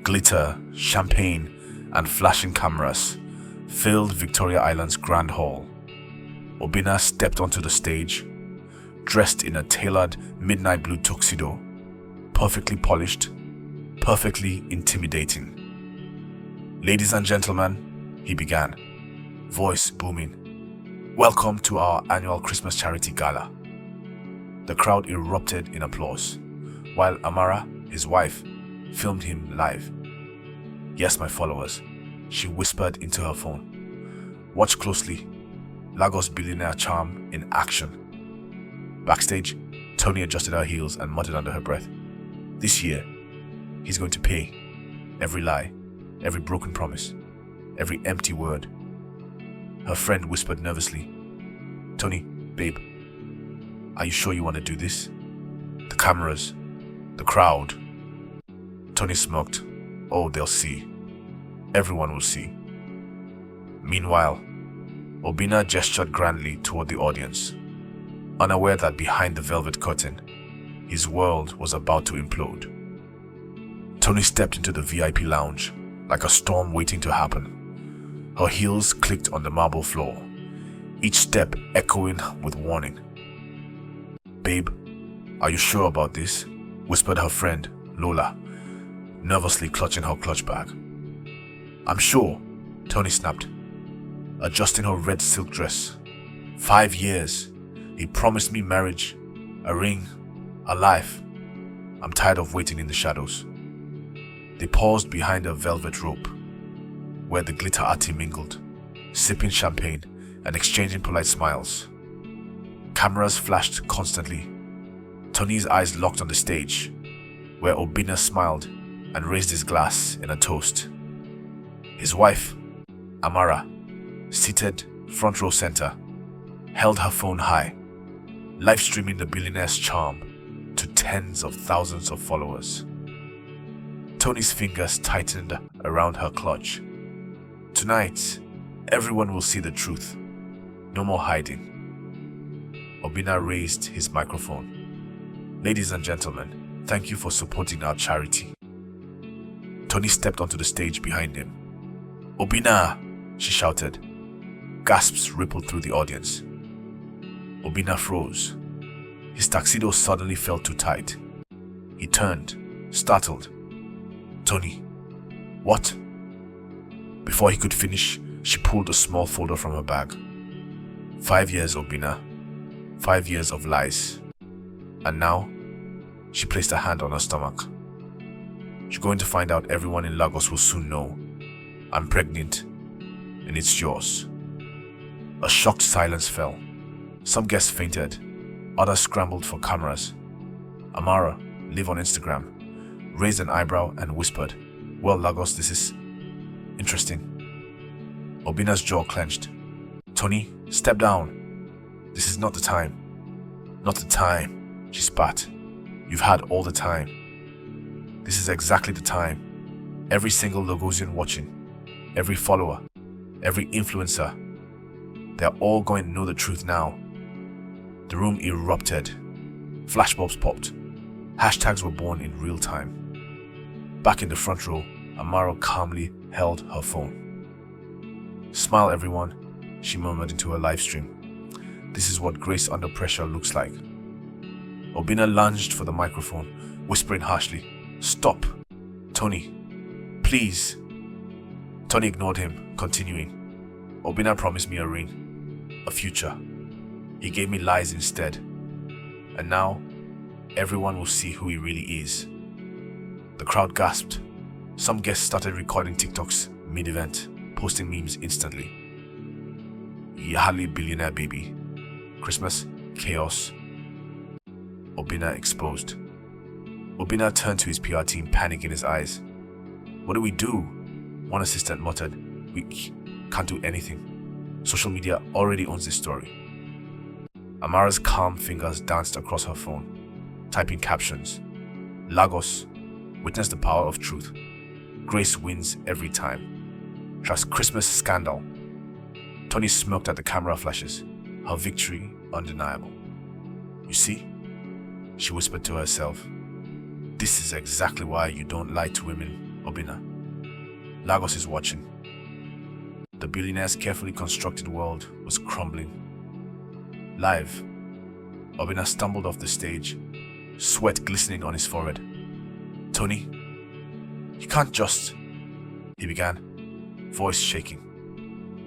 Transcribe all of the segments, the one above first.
Glitter, champagne, and flashing cameras filled Victoria Island's Grand Hall. Obinna stepped onto the stage, dressed in a tailored midnight blue tuxedo, perfectly polished, perfectly intimidating. "Ladies and gentlemen," he began, voice booming, "welcome to our annual Christmas charity gala." The crowd erupted in applause, while Amara, his wife, filmed him live. "Yes, my followers," she whispered into her phone. "Watch closely. Lagos billionaire charm in action." Backstage, Tony adjusted her heels and muttered under her breath, "This year, he's going to pay. Every lie, every broken promise, every empty word." Her friend whispered nervously, "Tony, babe, are you sure you want to do this? The cameras, the crowd." Tony smirked. "Oh, they'll see. Everyone will see." Meanwhile, Obinna gestured grandly toward the audience, unaware that behind the velvet curtain, his world was about to implode. Tony stepped into the VIP lounge like a storm waiting to happen. Her heels clicked on the marble floor, each step echoing with warning. "Babe, are you sure about this?" whispered her friend, Lola, nervously clutching her clutch bag. "I'm sure," Tony snapped, adjusting her red silk dress. 5 years. He promised me marriage, a ring, a life. I'm tired of waiting in the shadows." They paused behind a velvet rope, where the glitterati mingled, sipping champagne and exchanging polite smiles. Cameras flashed constantly. Tony's eyes locked on the stage, where Obinna smiled and raised his glass in a toast. His wife, Amara, seated front row center, held her phone high, live streaming the billionaire's charm to tens of thousands of followers. Tony's fingers tightened around her clutch. "Tonight, everyone will see the truth. No more hiding." Obinna raised his microphone. "Ladies and gentlemen, thank you for supporting our charity." Tony stepped onto the stage behind him. "Obinna!" she shouted. Gasps rippled through the audience. Obinna froze. His tuxedo suddenly felt too tight. He turned, startled. "Tony, what?" Before he could finish, she pulled a small folder from her bag. 5 years, Obinna. 5 years of lies. And now, she placed her hand on her stomach. "You're going to find out. Everyone in Lagos will soon know. I'm pregnant, and it's yours." A shocked silence fell. Some guests fainted. Others scrambled for cameras. Amara, live on Instagram, raised an eyebrow and whispered, "Well, Lagos, this is interesting." Obinna's jaw clenched. "Tony, step down. This is not the time." "Not the time," she spat. "You've had all the time. This is exactly the time. Every single Lagosian watching, every follower, every influencer, they're all going to know the truth now." The room erupted. Flashbulbs popped. Hashtags were born in real time. Back in the front row, Amara calmly held her phone. "Smile, everyone," she murmured into her live stream. "This is what grace under pressure looks like." Obinna lunged for the microphone, whispering harshly, "Stop! Tony, please." Tony ignored him, continuing, "Obinna promised me a ring, a future. He gave me lies instead. And now, everyone will see who he really is." The crowd gasped. Some guests started recording TikToks mid-event, posting memes instantly. Yahali billionaire baby. Christmas, chaos. Obinna exposed. Obinna turned to his PR team, panic in his eyes. "What do we do?" One assistant muttered, "We can't do anything. Social media already owns this story." Amara's calm fingers danced across her phone, typing captions. "Lagos, witness the power of truth. Grace wins every time. Trust Christmas scandal." Tony smirked at the camera flashes, her victory undeniable. "You see?" she whispered to herself. "This is exactly why you don't lie to women, Obina. Lagos is watching. The billionaire's carefully constructed world was crumbling. Live, Obina stumbled off the stage, sweat glistening on his forehead. "Tony, you can't just..." he began, voice shaking.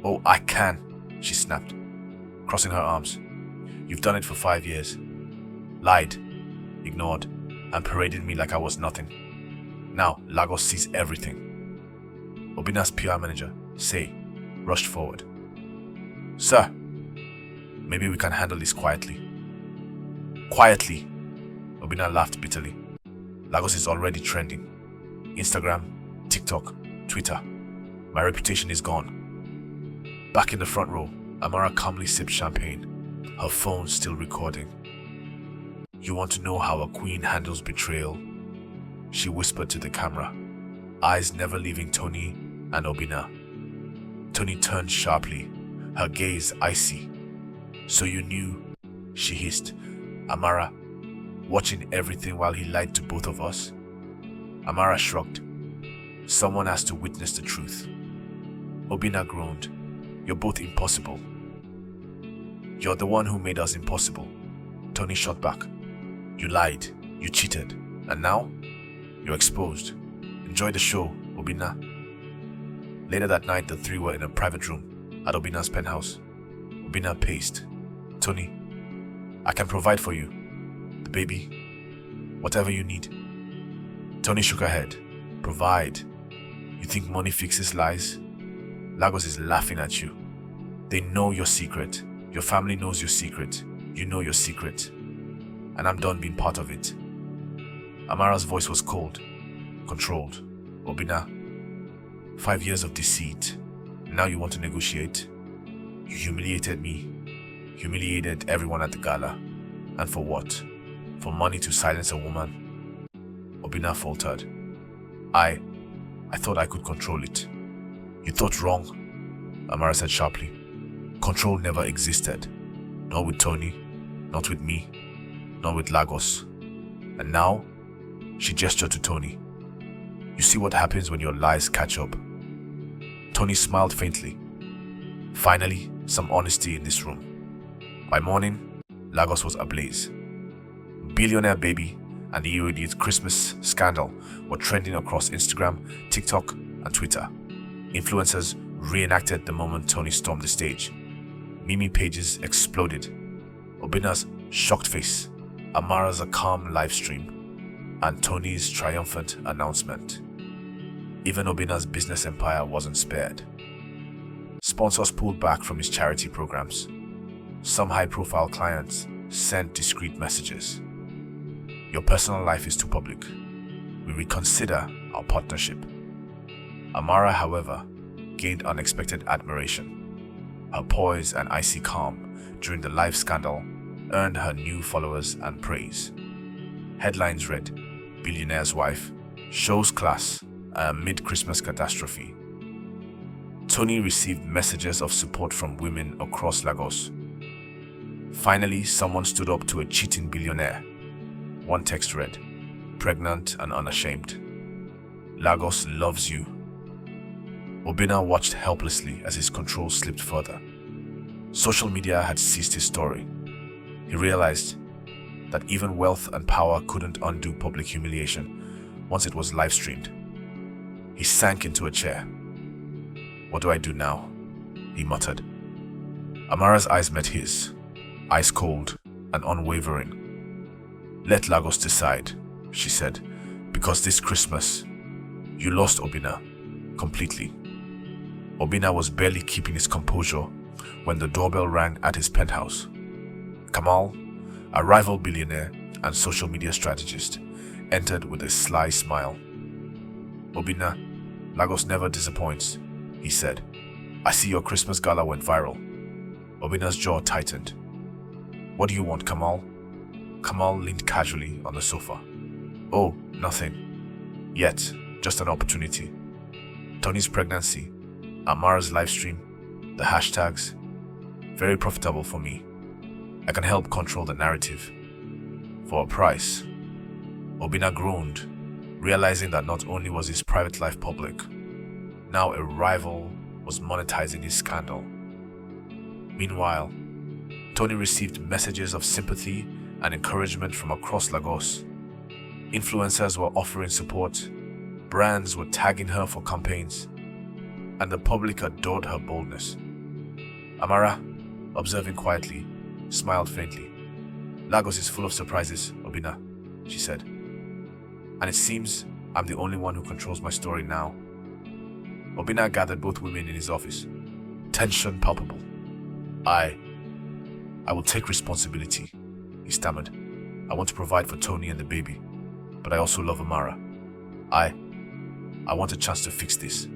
"Oh, I can," she snapped, crossing her arms. "You've done it for 5 years. Lied, ignored, and paraded me like I was nothing. Now Lagos sees everything." Obina's PR manager, Say, rushed forward. "Sir, maybe we can handle this quietly." "Quietly?" Obina laughed bitterly. "Lagos is already trending. Instagram, TikTok, Twitter. My reputation is gone." Back in the front row, Amara calmly sipped champagne, her phone still recording. "You want to know how a queen handles betrayal?" she whispered to the camera, eyes never leaving Tony and Obina. Tony turned sharply, her gaze icy. "So you knew," she hissed. "Amara, watching everything while he lied to both of us?" Amara shrugged. "Someone has to witness the truth." Obina groaned. "You're both impossible." "You're the one who made us impossible," Tony shot back. "You lied, you cheated, and now you're exposed. Enjoy the show, Obina." Later that night, the three were in a private room at Obina's penthouse. Obina paced. "Tony, I can provide for you. The baby, whatever you need." Tony shook her head. "Provide? You think money fixes lies? Lagos is laughing at you. They know your secret. Your family knows your secret. You know your secret. And I'm done being part of it." Amara's voice was cold, controlled. "Obina, 5 years of deceit. Now you want to negotiate? You humiliated me. Humiliated everyone at the gala. And for what? For money to silence a woman?" Obina faltered. I thought I could control it." "You thought wrong," Amara said sharply. "Control never existed. Not with Tony, not with me, not with Lagos. And now," she gestured to Tony, "you see what happens when your lies catch up." Tony smiled faintly. Finally, some honesty in this room. By morning, Lagos was ablaze. Billionaire Baby and the immediate Christmas scandal were trending across Instagram, TikTok, and Twitter. Influencers reenacted the moment Tony stormed the stage. Meme pages exploded. Obina's shocked face, Amara's a calm live stream, and Tony's triumphant announcement. Even Obina's business empire wasn't spared. Sponsors pulled back from his charity programs. Some high-profile clients sent discreet messages. "Your personal life is too public. We reconsider our partnership." Amara, however, gained unexpected admiration. Her poise and icy calm during the live scandal earned her new followers and praise. Headlines read, "Billionaire's wife shows class amid Christmas catastrophe." Tony received messages of support from women across Lagos. Finally, someone stood up to a cheating billionaire. One text read, "Pregnant and unashamed. Lagos loves you." Obina watched helplessly as his control slipped further. Social media had seized his story. He realized that even wealth and power couldn't undo public humiliation once it was live-streamed. He sank into a chair. "What do I do now?" he muttered. Amara's eyes met his, ice cold and unwavering. "Let Lagos decide," she said, "because this Christmas, you lost Obina completely." Obina was barely keeping his composure when the doorbell rang at his penthouse. Kamal, a rival billionaire and social media strategist, entered with a sly smile. "Obina, Lagos never disappoints," he said. "I see your Christmas gala went viral." Obina's jaw tightened. "What do you want, Kamal?" Kamal leaned casually on the sofa. "Oh, nothing. Yet, just an opportunity. Tony's pregnancy, Amara's livestream, the hashtags, very profitable for me. I can help control the narrative. For a price." Obina groaned, realizing that not only was his private life public, now a rival was monetizing his scandal. Meanwhile, Tony received messages of sympathy and encouragement from across Lagos. Influencers were offering support, brands were tagging her for campaigns, and the public adored her boldness. Amara, observing quietly, smiled faintly. "Lagos is full of surprises, Obina," she said. "And it seems I'm the only one who controls my story now." Obina gathered both women in his office, tension palpable. I will take responsibility," he stammered. "I want to provide for Tony and the baby, but I also love Amara. I want a chance to fix this."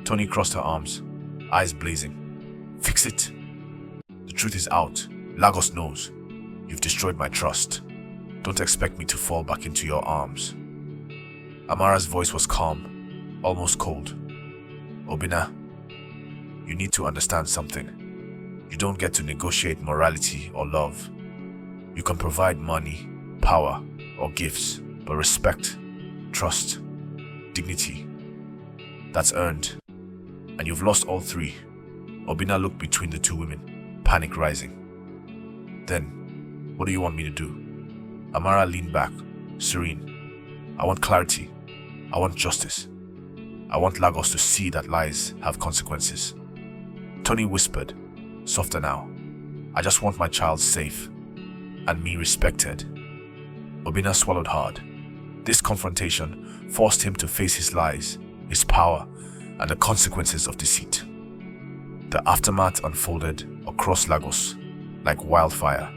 Tony crossed her arms, eyes blazing. "Fix it? The truth is out. Lagos knows. You've destroyed my trust. Don't expect me to fall back into your arms." Amara's voice was calm, almost cold. "Obina, you need to understand something. You don't get to negotiate morality or love. You can provide money, power, or gifts, but respect, trust, dignity, that's earned. And you've lost all three." Obina looked between the two women, panic rising. "Then, what do you want me to do?" Amara leaned back, serene. "I want clarity. I want justice. I want Lagos to see that lies have consequences." Tony whispered, softer now. "I just want my child safe, and me respected." Obina swallowed hard. This confrontation forced him to face his lies, his power, and the consequences of deceit. The aftermath unfolded across Lagos like wildfire.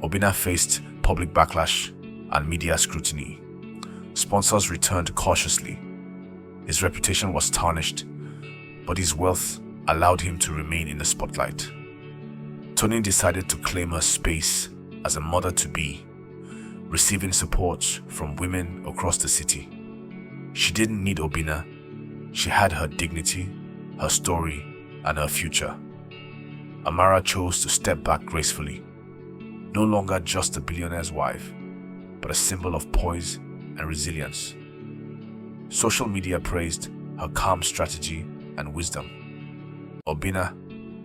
Obina faced public backlash and media scrutiny. Sponsors returned cautiously. His reputation was tarnished, but his wealth allowed him to remain in the spotlight. Tony decided to claim her space as a mother-to-be, receiving support from women across the city. She didn't need Obina. She had her dignity, her story, and her future. Amara chose to step back gracefully, no longer just a billionaire's wife, but a symbol of poise and resilience. Social media praised her calm strategy and wisdom. Obina,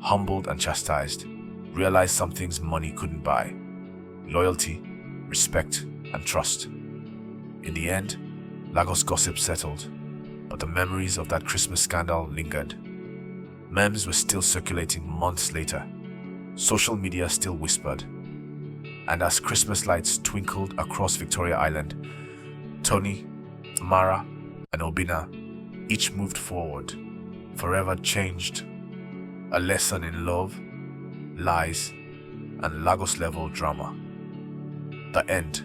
humbled and chastised, realized some things money couldn't buy: loyalty, respect, and trust. In the end, Lagos gossip settled, but the memories of that Christmas scandal lingered. Memes were still circulating months later. Social media still whispered. And as Christmas lights twinkled across Victoria Island, Tony, Amara, and Obina each moved forward, forever changed. A lesson in love, lies, and Lagos-level drama. The end.